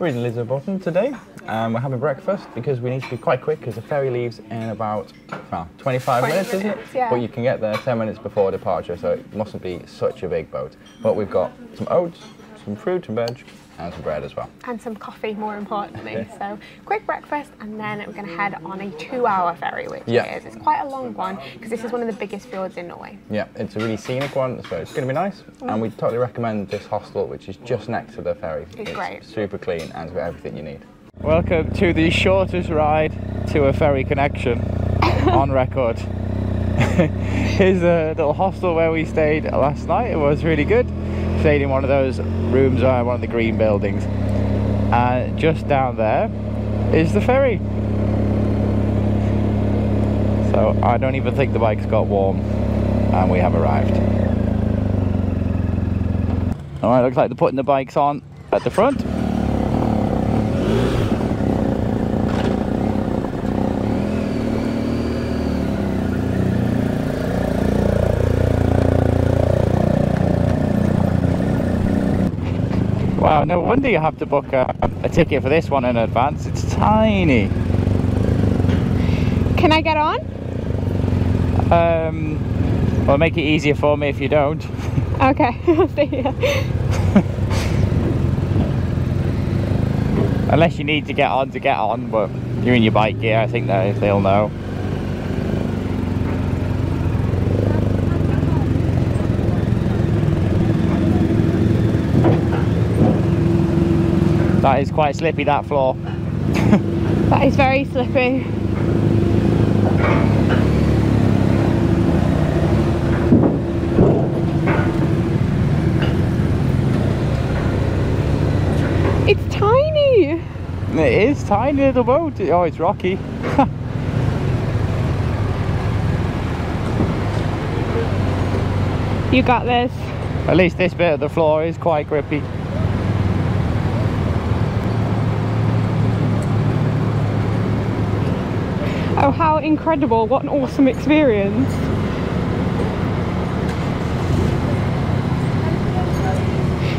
We're in Lysefjord today. We're having breakfast because we need to be quite quick because the ferry leaves in about 25 minutes, isn't it? Yeah. But you can get there 10 minutes before departure, so it mustn't be such a big boat. But we've got some oats, some fruit and veg, and some bread as well. And some coffee, more importantly. So quick breakfast, and then we're going to head on a 2-hour ferry, which it's quite a long one because this is one of the biggest fjords in Norway. Yeah, it's a really scenic one, so it's going to be nice. And we totally recommend this hostel, which is just next to the ferry. It's great. Super clean and it's got everything you need. Welcome to the shortest ride to a ferry connection on record. Here's a little hostel where we stayed last night. It was really good. Stayed in one of those rooms, one of the green buildings, and just down there is the ferry. So I don't even think the bike's got warm, and we have arrived. Alright, looks like they're putting the bikes on at the front. Wow, no wonder you have to book a ticket for this one in advance. It's tiny. Can I get on? Well, make it easier for me if you don't. Okay, I'll stay here. Unless you need to get on, but you're in your bike gear, I think they'll know. That is quite slippy, that floor. That is very slippy. It's tiny. It is tiny little boat. Oh, it's rocky. You got this. At least this bit of the floor is quite grippy. Oh, how incredible. What an awesome experience.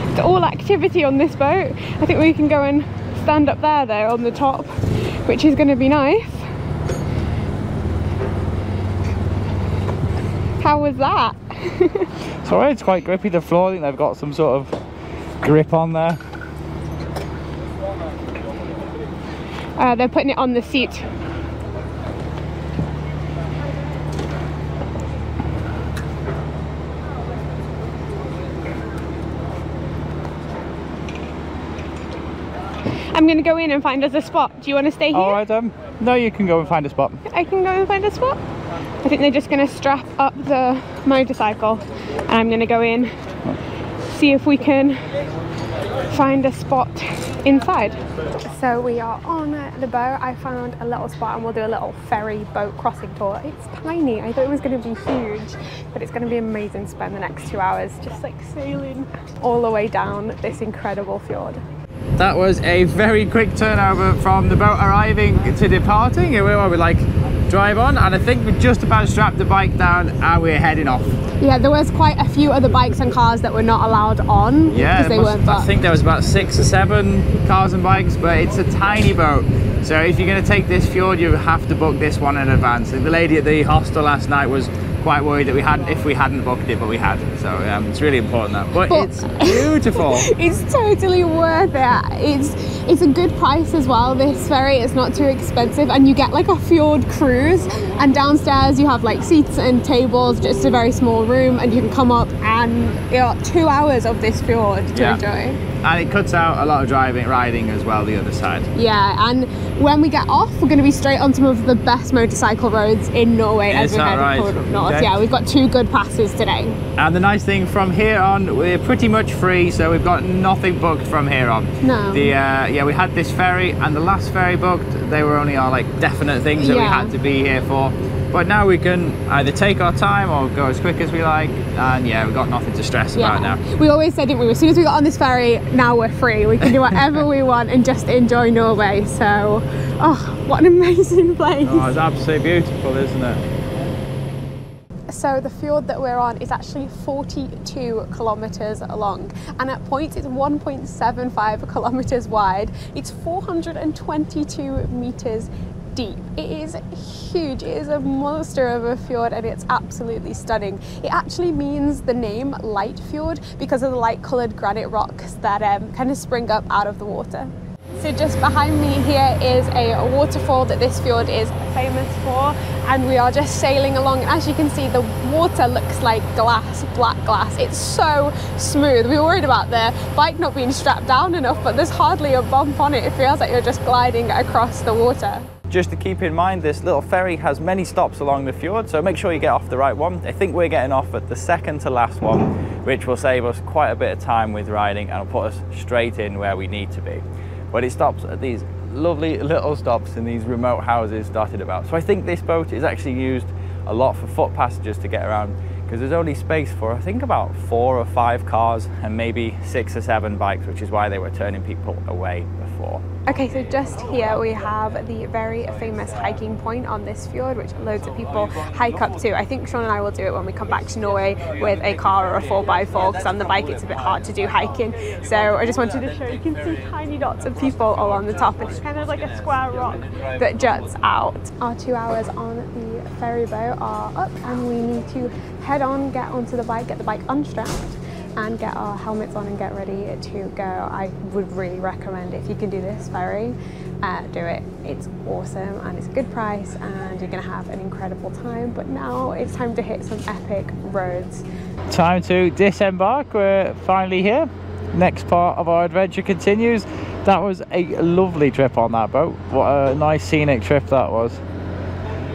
It's all activity on this boat. I think we can go and stand up there though on the top, which is going to be nice. How was that? It's alright, it's quite grippy, the floor. I think they've got some sort of grip on there. They're putting it on the seat. I'm going to go in and find us a spot. Do you want to stay here? Alright, no, you can go and find a spot. I can go and find a spot? I think they're just going to strap up the motorcycle and I'm going to go in, see if we can find a spot inside. So we are on the boat. I found a little spot and we'll do a little ferry boat crossing tour. It's tiny. I thought it was going to be huge, but it's going to be amazing to spend the next 2 hours just like sailing all the way down this incredible fjord. That was a very quick turnover from the boat arriving to departing. We like drive on, and I think we just about strapped the bike down and we're heading off. Yeah, there was quite a few other bikes and cars that were not allowed on. Yeah, I think there was about 6 or 7 cars and bikes, but it's a tiny boat. So if you're going to take this fjord, you have to book this one in advance. The lady at the hostel last night was quite worried that if we hadn't booked it, but we had. So it's really important that. But it's beautiful. It's totally worth it. It's a good price as well, this ferry. It's not too expensive, and you get like a fjord cruise, and downstairs you have like seats and tables, just a very small room, and you can come up and you got 2 hours of this fjord to enjoy. And it cuts out a lot of riding as well, the other side. Yeah, and when we get off, we're going to be straight on some of the best motorcycle roads in Norway as we head up north. Okay. Yeah, we've got 2 good passes today. And the nice thing, from here on, we're pretty much free, so we've got nothing booked from here on. No. Yeah, we had this ferry, and the last ferry booked, they were only our like definite things that we had to be here for. But now we can either take our time or go as quick as we like, and yeah, we've got nothing to stress about now. We always said, didn't we, as soon as we got on this ferry, now we're free. We can do whatever we want and just enjoy Norway. So, oh, what an amazing place. Oh, it's absolutely beautiful, isn't it? So the fjord that we're on is actually 42 kilometers long, and at points it's 1.75 kilometers wide. It's 422 meters deep. It is huge. It is a monster of a fjord, and it's absolutely stunning. It actually means the name Lysefjord because of the light coloured granite rocks that kind of spring up out of the water. So just behind me here is a waterfall that this fjord is famous for, and we are just sailing along, and as you can see the water looks like glass, black glass. It's so smooth. We were worried about the bike not being strapped down enough, but there's hardly a bump on it. It feels like you're just gliding across the water. Just to keep in mind, this little ferry has many stops along the fjord, so make sure you get off the right one. I think we're getting off at the second to last one, which will save us quite a bit of time with riding and will put us straight in where we need to be. But it stops at these lovely little stops in these remote houses dotted about. So I think this boat is actually used a lot for foot passengers to get around, because there's only space for I think about 4 or 5 cars and maybe 6 or 7 bikes, which is why they were turning people away before. Okay, so just here we have the very famous hiking point on this fjord, which loads of people hike up to. I think Sean and I will do it when we come back to Norway with a car or a 4x4, because on the bike it's a bit hard to do hiking. So I just wanted to show you can see tiny dots of people along the top. It's kind of like a square rock that juts out. Our 2 hours on the ferry boat are up, and we need to head on, get onto the bike, get the bike unstrapped, and get our helmets on and get ready to go. I would really recommend, if you can do this ferry, do it. It's awesome and it's a good price and you're gonna have an incredible time. But now it's time to hit some epic roads. Time to disembark. We're finally here. Next part of our adventure continues. That was a lovely trip on that boat. What a nice scenic trip that was.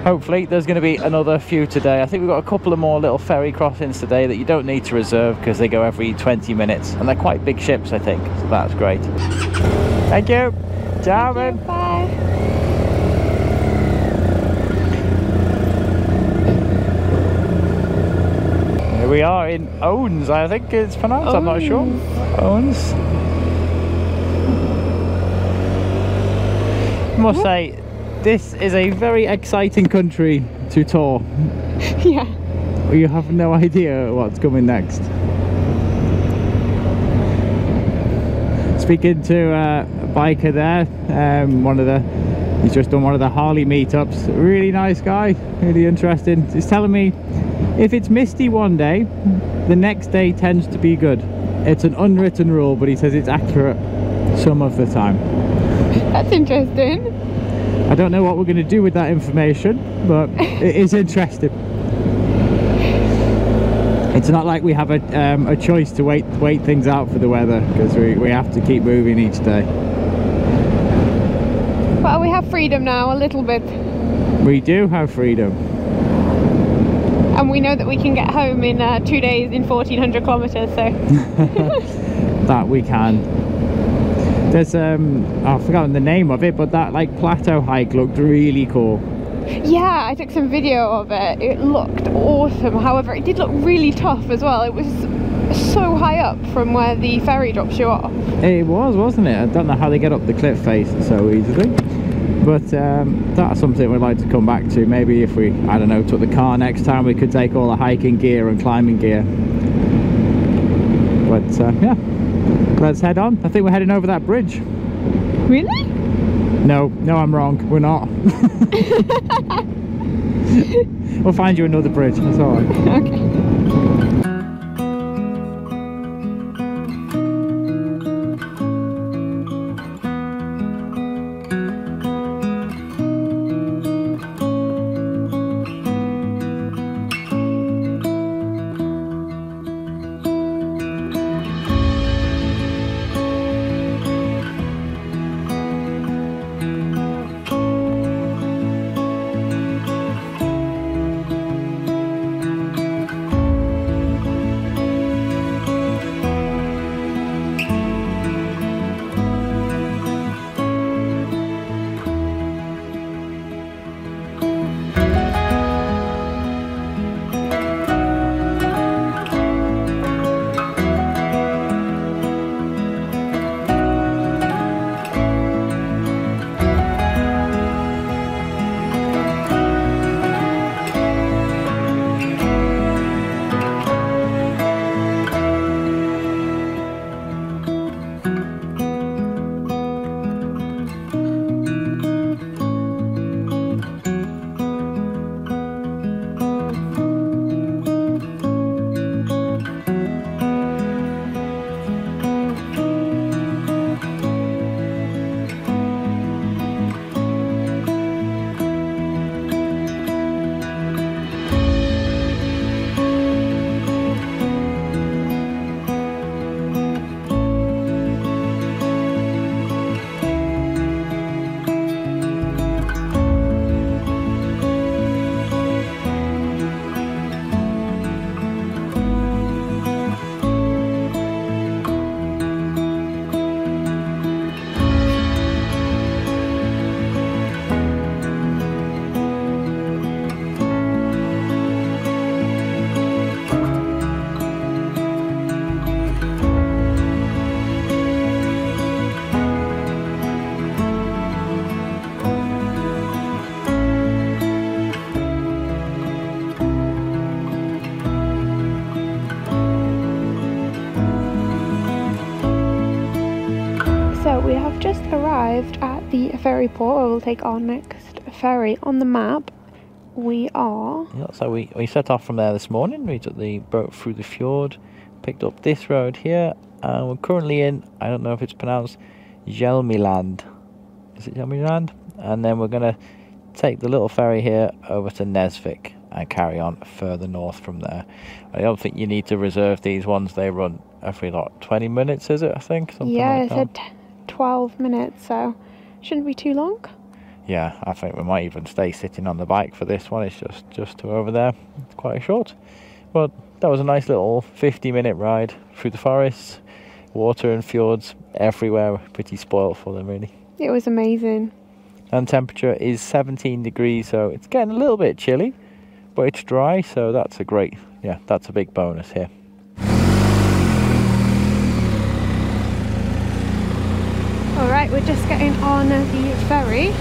Hopefully there's going to be another few today. I think we've got a couple of more little ferry crossings today that you don't need to reserve because they go every 20 minutes and they're quite big ships, I think, so that's great. Thank you. Ciao, man. Bye. Here we are in Owens, I think it's pronounced. I'm not sure. Owens. I must say, this is a very exciting country to tour. Yeah. You have no idea what's coming next. Speaking to a biker there, he's just done one of the Harley meetups. Really nice guy, really interesting. He's telling me if it's misty one day, the next day tends to be good. It's an unwritten rule, but he says it's accurate some of the time. That's interesting. I don't know what we're going to do with that information, but it is interesting. It's not like we have a choice to wait things out for the weather, because we have to keep moving each day. Well, we have freedom now, a little bit. We do have freedom. And we know that we can get home in 2 days in 1,400 kilometres, so... That we can. There's I've forgotten the name of it, but that like plateau hike looked really cool. Yeah, I took some video of it. It looked awesome. However, it did look really tough as well. It was so high up from where the ferry drops you off. It was, wasn't it? I don't know how they get up the cliff face so easily, but that's something we'd like to come back to. Maybe if we, I don't know, took the car next time, we could take all the hiking gear and climbing gear. But yeah, let's head on. I think we're heading over that bridge. Really? No, I'm wrong. We're not. We'll find you another bridge. That's all right. Okay. have just arrived at the ferry port where we'll take our next ferry. On the map, we are... Yeah, so we set off from there this morning. We took the boat through the fjord, picked up this road here, and we're currently in, I don't know if it's pronounced Hjelmeland. Is it Hjelmeland? And then we're going to take the little ferry here over to Nesvik and carry on further north from there. I don't think you need to reserve these ones. They run every, like, 20 minutes, is it, I think? Something yeah, like it said 12 minutes, so shouldn't be too long. Yeah, I think we might even stay sitting on the bike for this one. It's just to over there. It's quite short. But that was a nice little 50-minute ride through the forests, water and fjords everywhere. We're pretty spoilt for them, really. It was amazing. And temperature is 17 degrees, so it's getting a little bit chilly, but it's dry, so that's a great, yeah, that's a big bonus here. Alright, we're just getting on the ferry.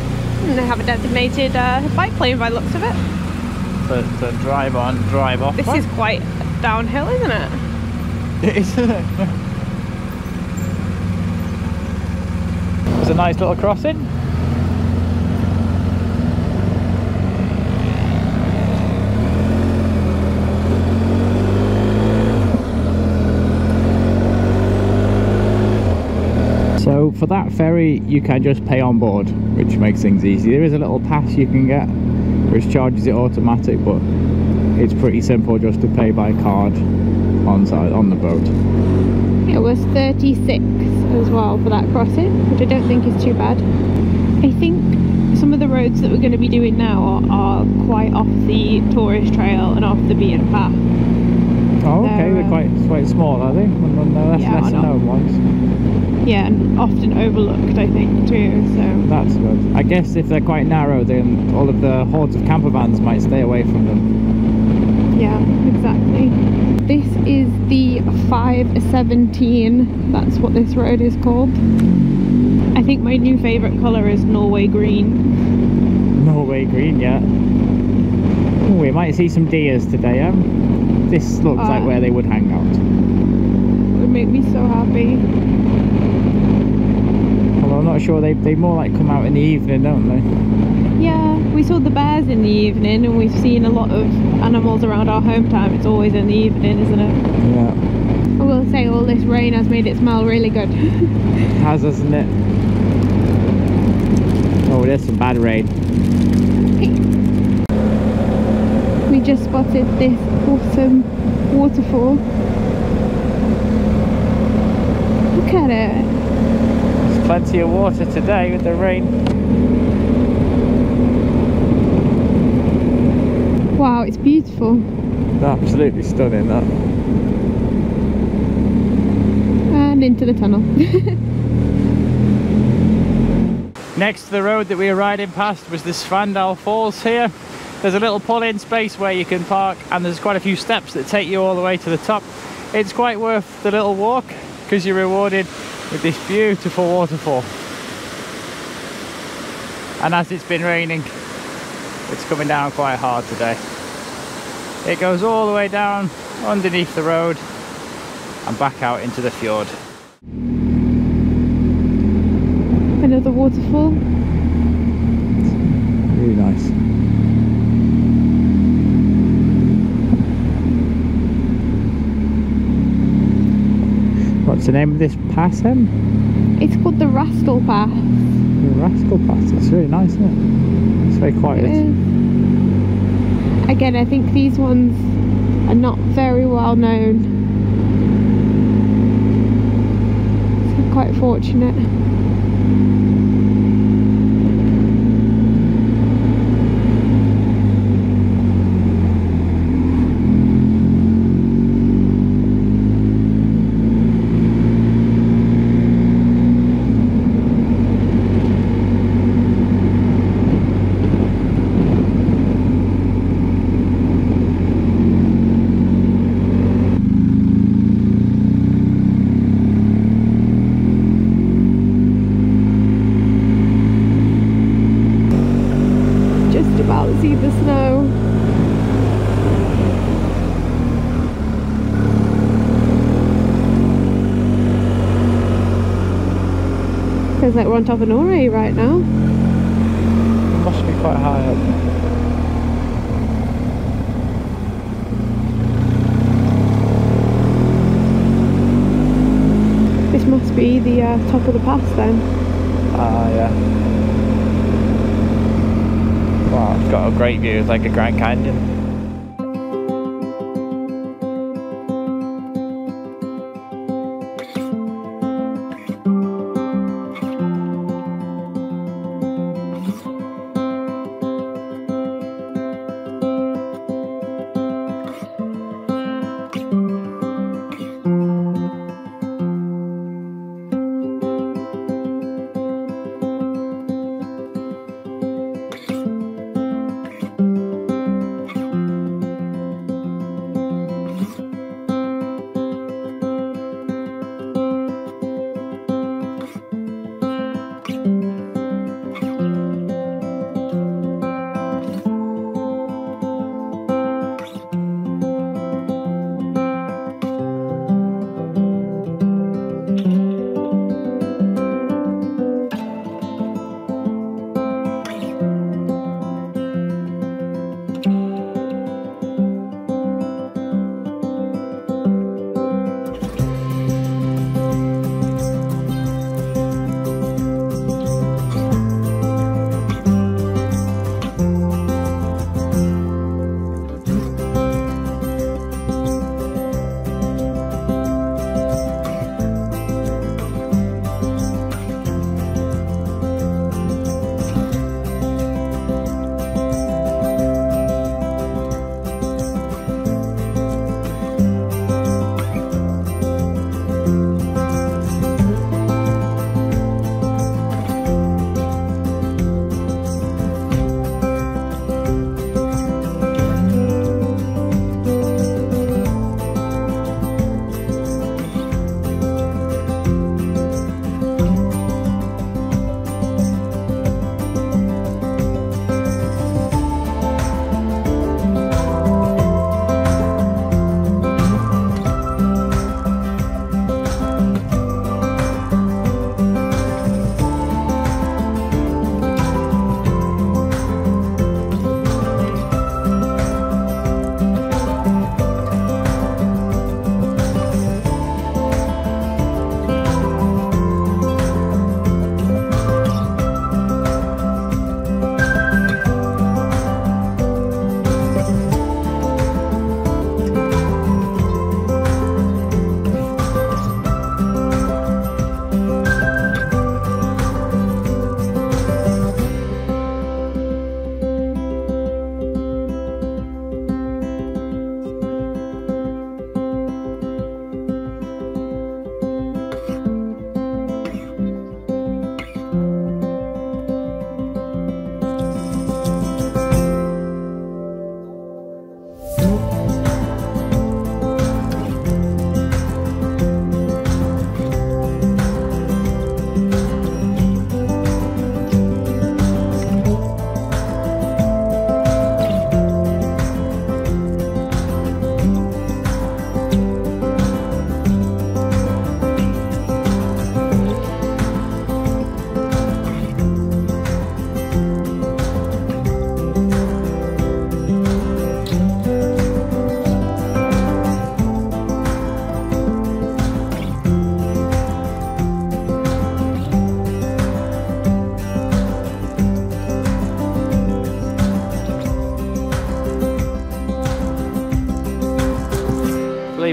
And they have a designated bike lane by the looks of it. So drive on, drive off. This is quite downhill, isn't it? It is, isn't it? It's a nice little crossing. So for that ferry you can just pay on board, which makes things easy. There is a little pass you can get which charges it automatic, but it's pretty simple just to pay by card on the boat. It was 36 as well for that crossing, which I don't think is too bad. I think some of the roads that we're going to be doing now are quite off the tourist trail and off the beaten path. Oh, okay, they're quite small, are they? Less known ones. Yeah, and often overlooked, I think, too, so... That's good. I guess if they're quite narrow, then all of the hordes of camper vans might stay away from them. Yeah, exactly. This is the 517, that's what this road is called. I think my new favourite colour is Norway green. Norway green, yeah. Ooh, we might see some deers today, This looks like where they would hang out. It would make me so happy. Well, I'm not sure, they more like come out in the evening, don't they? Yeah, we saw the bears in the evening, and we've seen a lot of animals around our home time. It's always in the evening, isn't it? Yeah. I will say all this rain has made it smell really good. It has, hasn't it? Oh, there's some bad rain. We just spotted this awesome waterfall. Look at it. There's plenty of water today with the rain. Wow, it's beautiful. Absolutely stunning, that. And into the tunnel. Next to the road that we were riding past was the Svandal Falls here. There's a little pull-in space where you can park, and there's quite a few steps that take you all the way to the top. It's quite worth the little walk because you're rewarded with this beautiful waterfall. And as it's been raining, it's coming down quite hard today. It goes all the way down underneath the road and back out into the fjord. Another waterfall. Really nice. What's the name of this pass, Em? It's called the Rascal Pass. The Rascal Pass. It's really nice, isn't it? It's very quiet. It is. Again, I think these ones are not very well known. So quite fortunate. See the snow. There's like we're on top of Norway right now. It must be quite high up. This must be the top of the pass then. Ah, yeah. Wow, it's got a great view. It's like a Grand Canyon.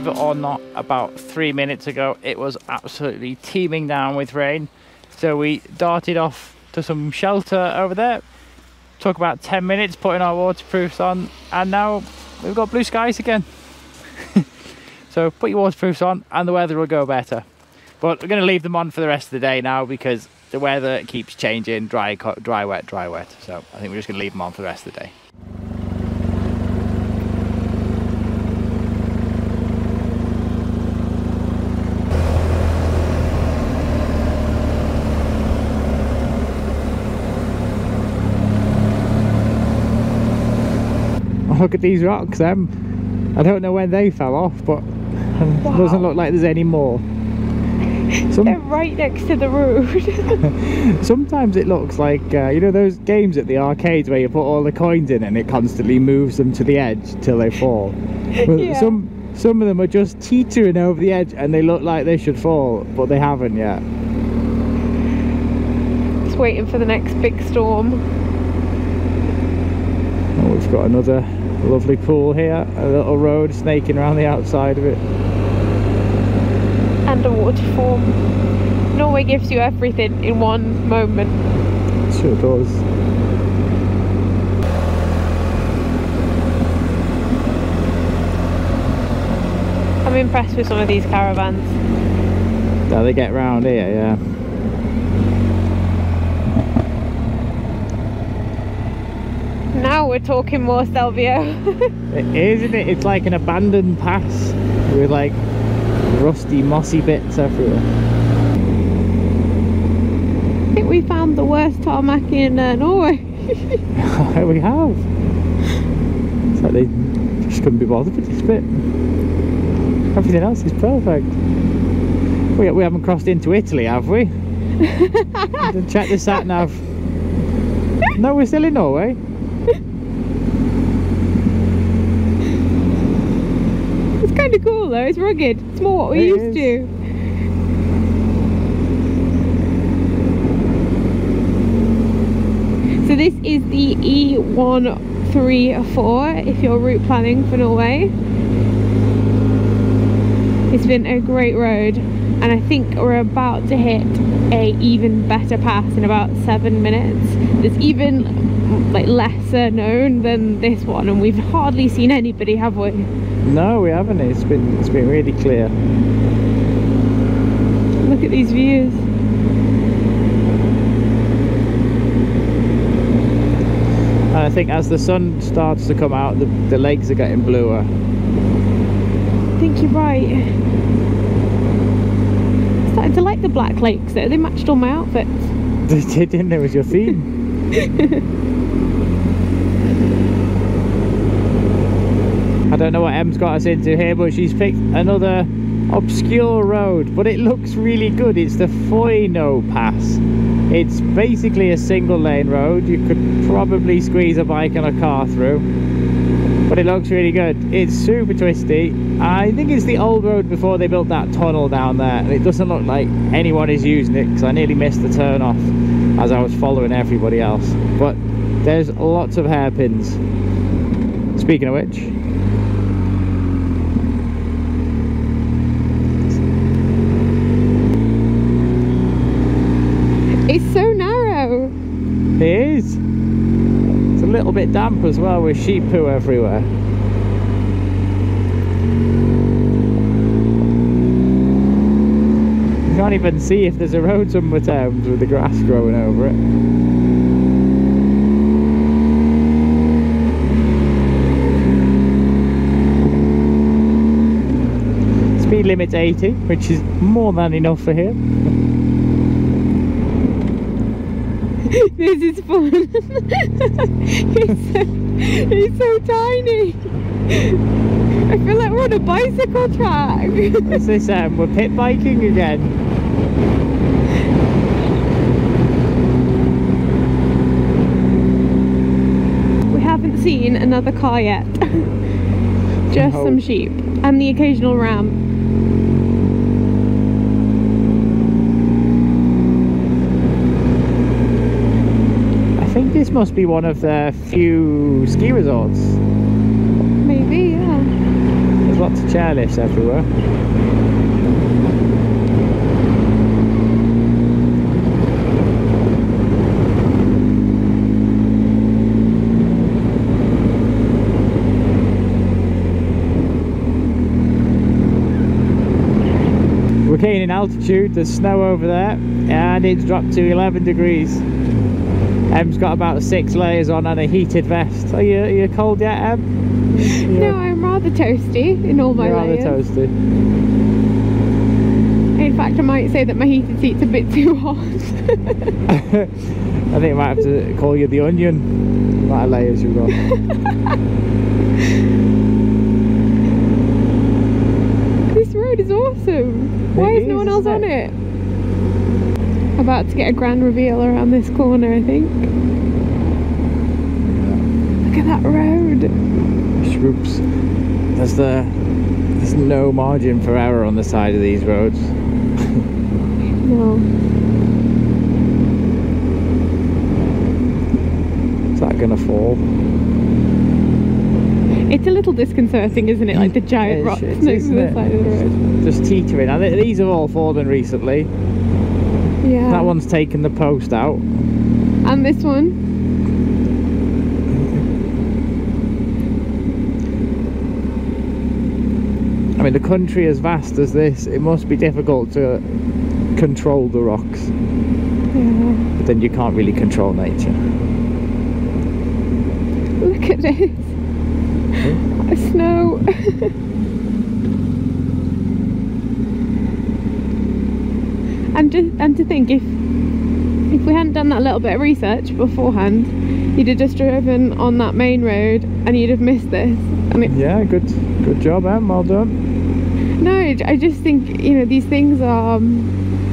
believe it or not, about 3 minutes ago it was absolutely teeming down with rain, so we darted off to some shelter over there. Took about 10 minutes putting our waterproofs on, and now we've got blue skies again. So put your waterproofs on and the weather will go better. But we're going to leave them on for the rest of the day now because the weather keeps changing, dry, wet, dry, wet. So I think we're just going to leave them on for the rest of the day. Look at these rocks, I don't know when they fell off, but it doesn't look like there's any more. They're right next to the road. Sometimes it looks like, you know those games at the arcades where you put all the coins in and it constantly moves them to the edge till they fall? Well, Yeah. Some of them are just teetering over the edge and they look like they should fall, but they haven't yet. Just waiting for the next big storm. Oh, we've got another lovely pool here, a little road snaking around the outside of it. And a waterfall. Norway gives you everything in one moment. It sure does. I'm impressed with some of these caravans. How they get round here, yeah. Now we're talking more, Stelvio. It is, isn't it? It's like an abandoned pass with like rusty, mossy bits everywhere. I think we found the worst tarmac in Norway. We have. It's like they just couldn't be bothered with this bit. Everything else is perfect. We haven't crossed into Italy, have we? Check the sat nav. No, we're still in Norway. It's kind of cool though, it's rugged. It's more what we're used to. So this is the E134 if you're route planning for Norway. It's been a great road and I think we're about to hit a even better pass in about 7 minutes. It's even like lesser known than this one and we've hardly seen anybody, have we? No, we haven't. It's been really clear. Look at these views. And I think as the sun starts to come out, the lakes are getting bluer. I think you're right. Started to like the black lakes though, they matched all my outfits. They did, didn't they? It was your theme. I don't know what Em's got us into here, but she's picked another obscure road, but it looks really good. It's the Foino Pass. It's basically a single lane road. You could probably squeeze a bike and a car through, but it looks really good. It's super twisty. I think it's the old road before they built that tunnel down there, and it doesn't look like anyone is using it because I nearly missed the turn off as I was following everybody else. But there's lots of hairpins. Speaking of which, It's so narrow. it is. It's a little bit damp as well with sheep poo everywhere. You can't even see if there's a road sometimes with the grass growing over it. Speed limit's 80, which is more than enough for here. This is fun. It's so tiny. I feel like we're on a bicycle track. What's this? We're pit biking again. We haven't seen another car yet. Just some sheep and the occasional ram. I think this must be one of the few ski resorts. Maybe, yeah. There's lots of chairlifts everywhere. We're gaining altitude, there's snow over there, and it's dropped to 11 degrees. Em's got about 6 layers on and a heated vest. Are you cold yet, Em? No, I'm rather toasty in all my layers. Rather toasty. In fact, I might say that my heated seat's a bit too hot. I think I might have to call you the onion. The amount of layers you've got. This road road is awesome. Why is no one else on it? About to get a grand reveal around this corner, I think. Look at that road. Oops. There's no margin for error on the side of these roads. No. Is that gonna fall? It's a little disconcerting, isn't it? Like the giant rocks next to the side of the road. Just teetering. I think these have all fallen recently. Yeah. That one's taken the post out. And this one. I mean, the country as vast as this, it must be difficult to control the rocks. Yeah. But then you can't really control nature. Look at this. Snow. and to think, if we hadn't done that little bit of research beforehand, you'd have just driven on that main road and you'd have missed this. And yeah, good job, Em. Well done. No, I just think, you know, these things are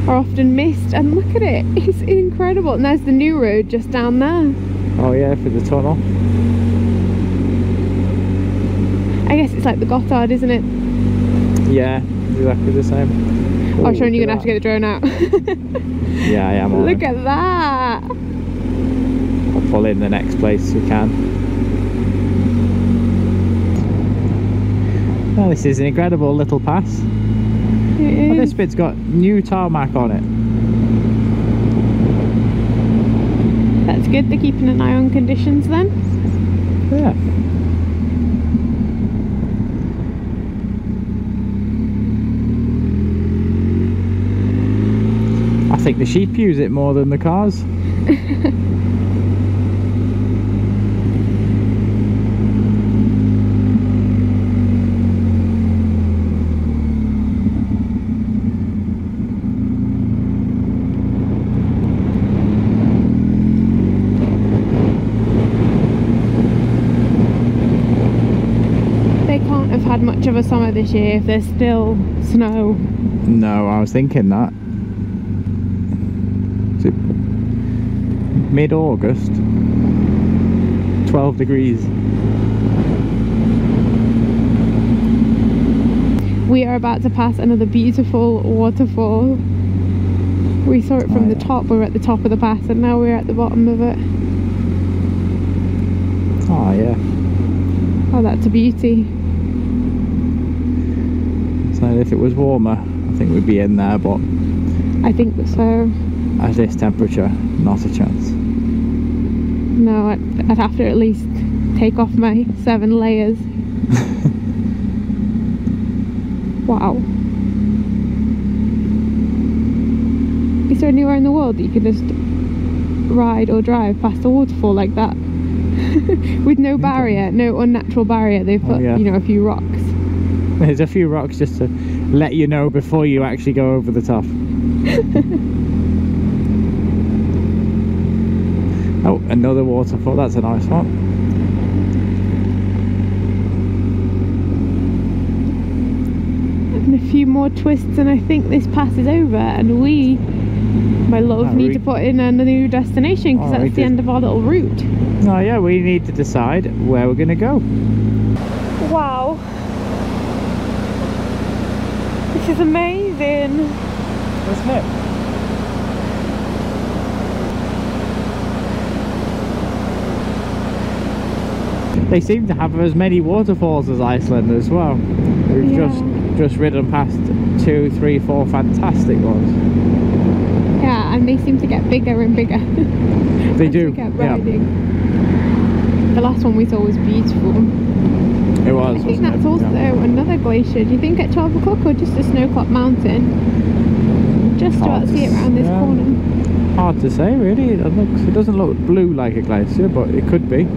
often missed, and look at it. It's incredible. And there's the new road just down there. Oh yeah, for the tunnel. I guess it's like the Gotthard, isn't it? Yeah, exactly the same. Oh, Sean, you're gonna have to get the drone out. Yeah, I am. Look at that. I'll pull in the next place we can. Oh, this is an incredible little pass. It is. Oh, this bit's got new tarmac on it. That's good. They're keeping an eye on conditions then. Yeah. I think the sheep use it more than the cars. They can't have had much of a summer this year if there's still snow. No, I was thinking that. Is it mid-August? 12 degrees. We are about to pass another beautiful waterfall. We saw it from the top. We were at the top of the pass and now we're at the bottom of it. Oh yeah. Oh, that's a beauty. So if it was warmer, I think we'd be in there, but I think so. at this temperature, not a chance. No, I'd have to at least take off my 7 layers. Wow. Is there anywhere in the world that you could just ride or drive past a waterfall like that? With no barrier, no unnatural barrier. They've put, you know, a few rocks. There's a few rocks just to let you know before you actually go over the top. Oh, another waterfall. That's a nice one. And a few more twists and I think this pass is over, and we, my love, need to put in a new destination because that's the end of our little route. Oh yeah, we need to decide where we're going to go. Wow. This is amazing. Isn't it? They seem to have as many waterfalls as Iceland as well. We've just ridden past 2, 3, 4 fantastic ones. Yeah, and they seem to get bigger and bigger. They do. We kept riding. The last one we saw was beautiful. It was. I think that's also another glacier. Do you think at 12 o'clock or just a snow-capped mountain? Just about to see it around this corner. Hard to say, really. It doesn't look blue like a glacier, but it could be.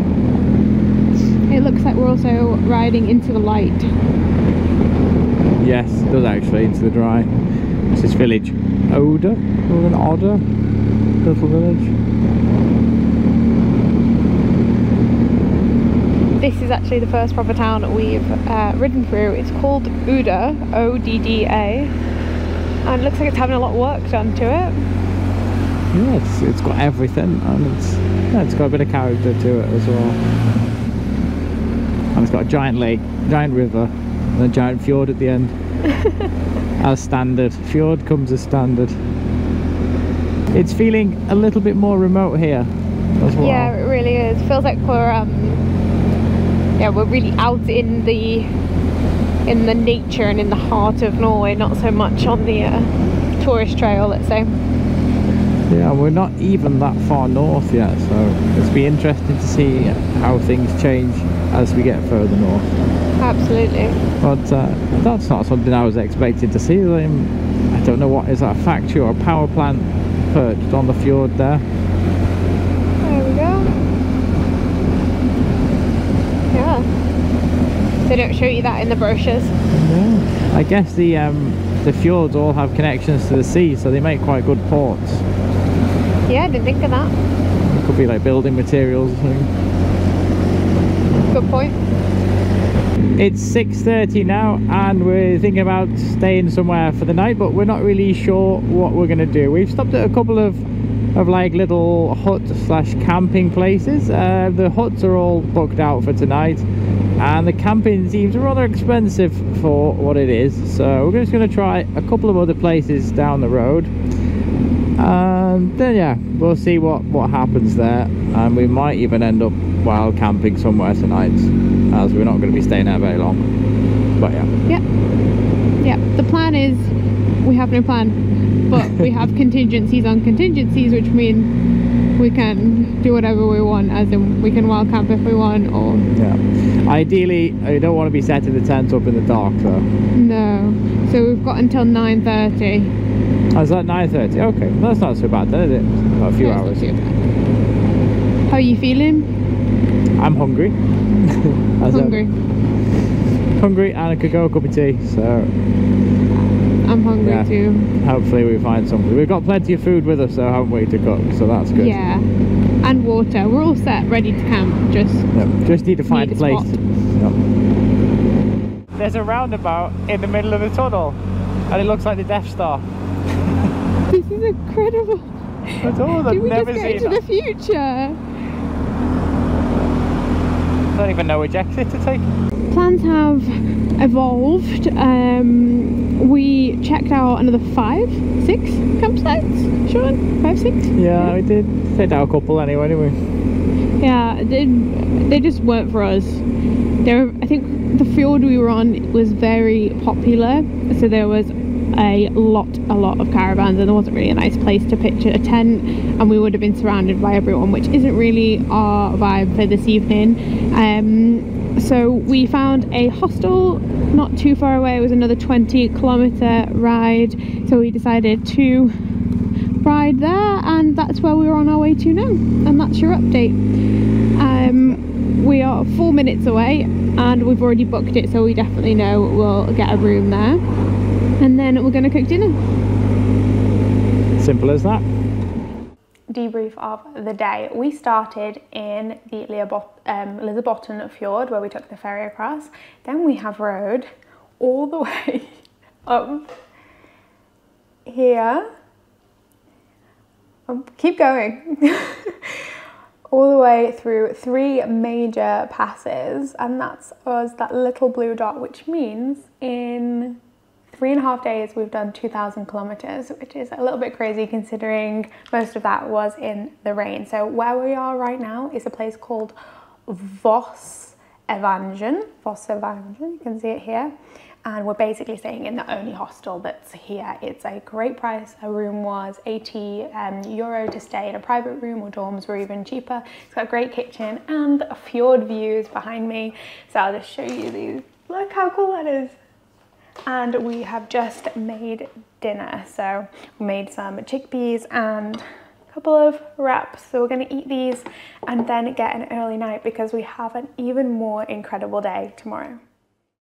It looks like we're also riding into the light. Yes, it does actually, into the dry. This is village Oder, or an Oder, little village. This is actually the first proper town that we've ridden through. It's called Odda, O-D-D-A, and it looks like it's having a lot of work done to it. Yeah, it's got everything, and it's got a bit of character to it as well. And it's got a giant lake, giant river, and a giant fjord at the end. As standard. Fjord comes as standard. It's feeling a little bit more remote here as well. Yeah, it really is. Feels like we're really out in the nature and in the heart of Norway, not so much on the tourist trail, let's say. Yeah, we're not even that far north yet, so it's be interesting to see how things change as we get further north. Absolutely. But that's not something I was expecting to see. I don't know, what is that, a factory or a power plant perched on the fjord there? There we go. Yeah. They don't show you that in the brochures. Yeah. I guess the fjords all have connections to the sea, so they make quite good ports. Yeah, I didn't think of that. It could be like building materials or something. Good point. It's 6:30 now, and we're thinking about staying somewhere for the night, but we're not really sure what we're going to do. We've stopped at a couple of like little hut slash camping places. The huts are all booked out for tonight, and the camping seems rather expensive for what it is, so we're just going to try a couple of other places down the road, and then yeah, we'll see what happens there. And we might even end up wild camping somewhere tonight, as we're not going to be staying there very long. But yeah. Yeah, the plan is we have no plan, but we have contingencies on contingencies, which mean we can do whatever we want, as in we can wild camp if we want, or yeah, ideally I don't want to be setting the tent up in the dark though. No, so we've got until 9:30. Oh, is that 9:30? Okay, well, that's not so bad then, is it? About a few hours. How are you feeling? I'm hungry. Hungry, and I could go a cup of tea, so I'm hungry yeah, too. Hopefully we find something. We've got plenty of food with us, so haven't we, to cook, so that's good. Yeah, and water. We're all set, ready to camp. Just need to find a place. Yep. There's a roundabout in the middle of the tunnel, and it looks like the Death Star. This is incredible. That's all. Did we just go into the future? I don't even know which exit to take. Plans have evolved. We checked out another 5, 6 campsites. Sean? 5, 6? Yeah, we did fit out a couple anyway, didn't we? Yeah, they just weren't for us. I think the fjord we were on was very popular, so there was a lot of caravans, and there wasn't really a nice place to pitch a tent, and we would have been surrounded by everyone, which isn't really our vibe for this evening. So we found a hostel not too far away. It was another 20-kilometer ride, so we decided to ride there, and that's where we were on our way to now, and that's your update. We are 4 minutes away, and we've already booked it, so we definitely know we'll get a room there, and then we're going to cook dinner. Simple as that. Debrief of the day. We started in the Lysefjord Fjord, where we took the ferry across. Then we have rode all the way up here. Keep going. All the way through 3 major passes, and that's us, that little blue dot, which means in 3.5 days we've done 2,000 kilometers, which is a little bit crazy considering most of that was in the rain. So where we are right now is a place called Vastness. You can see it here. And we're basically staying in the only hostel that's here. It's a great price. A room was €80 to stay in a private room, or dorms were even cheaper. It's got a great kitchen and fjord views behind me. So I'll just show you these. Look how cool that is. And we have just made dinner. So we made some chickpeas and a couple of wraps. So we're gonna eat these and then get an early night because we have an even more incredible day tomorrow.